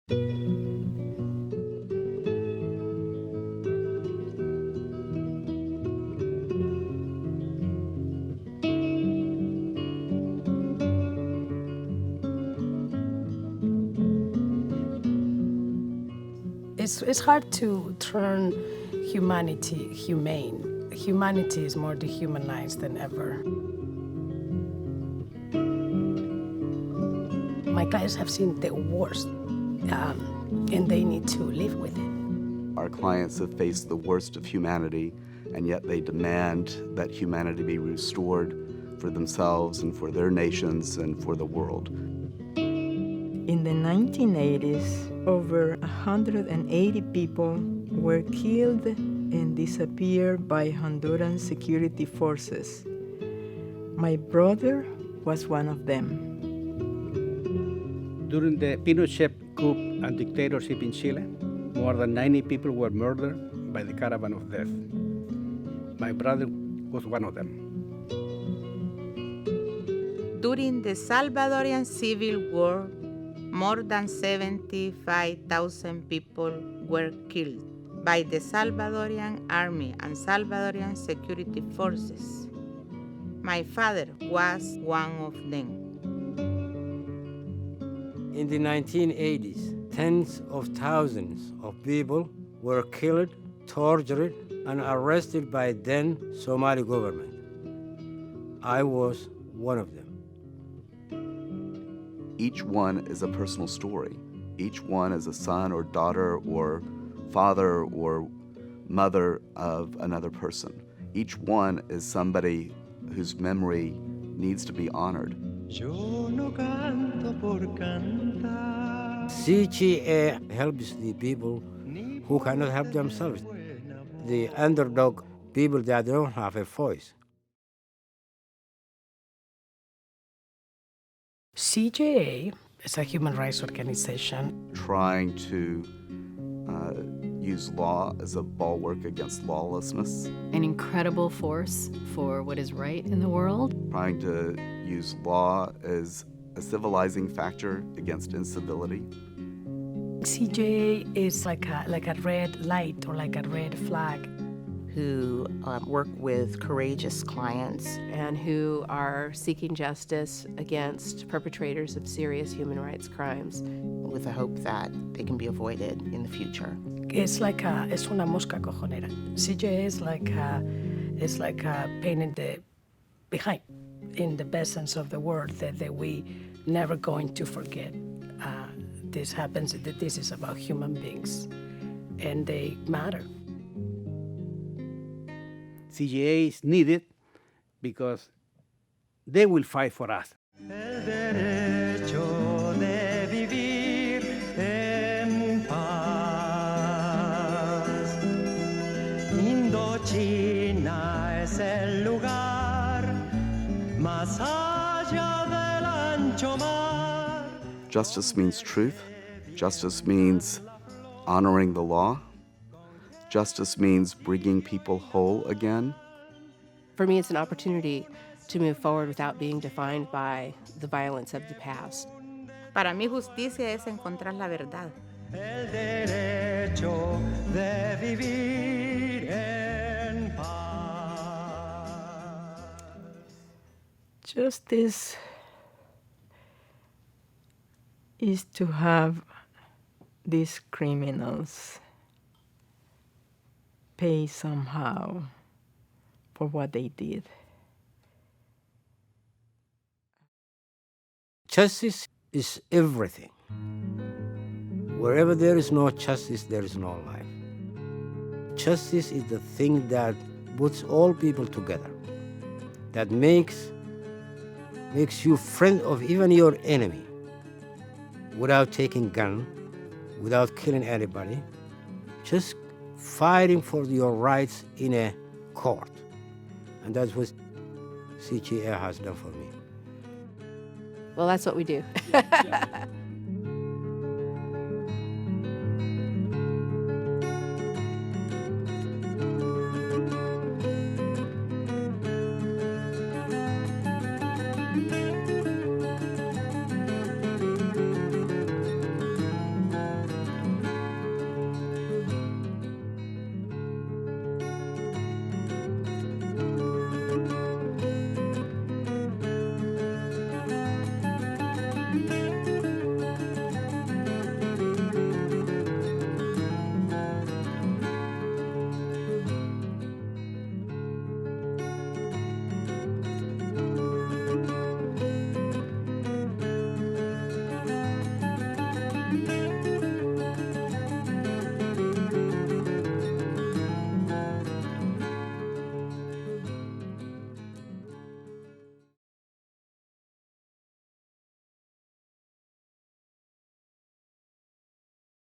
It's hard to turn humanity humane. Humanity is more dehumanized than ever. My clients have seen the worst, and they need to live with it. Our clients have faced the worst of humanity, and yet they demand that humanity be restored for themselves and for their nations and for the world. In the 1980s, over 180 people were killed and disappeared by Honduran security forces. My brother was one of them. During the Pinochet coup and dictatorship in Chile, more than 90 people were murdered by the caravan of death. My brother was one of them. During the Salvadorian Civil War, more than 75,000 people were killed by the Salvadorian Army and Salvadorian security forces. My father was one of them. In the 1980s, tens of thousands of people were killed, tortured, and arrested by then Somali government. I was one of them. Each one is a personal story. Each one is a son or daughter or father or mother of another person. Each one is somebody whose memory needs to be honored. CGA helps the people who cannot help themselves, the underdog people that don't have a voice. CJA is a human rights organization Trying to use law as a bulwark against lawlessness. An incredible force for what is right in the world. Trying to use law as a civilizing factor against incivility. CJA is like a red light or like a red flag. Who work with courageous clients And who are seeking justice against perpetrators of serious human rights crimes. with the hope that they can be avoided in the future. Es una mosca cojonera. CJA is like a pain in the behind, in the best sense of the word, that we never going to forget. This happens, that this is about human beings, and they matter. CGA is needed because they will fight for us. Indochina es el lugar más allá del ancho mar. Justice means truth. Justice means honoring the law. Justice means bringing people whole again. For me, it's an opportunity to move forward without being defined by the violence of the past. Para mí, justicia es encontrar la verdad. El derecho de vivir en paz. Justice is to have these criminals pay somehow for what they did. Justice is everything. Wherever there is no justice, there is no life. Justice is the thing that puts all people together, that makes you friend of even your enemy, without taking gun, without killing anybody, just fighting for your rights in a court. And that's what CGA has done for me. Well, that's what we do.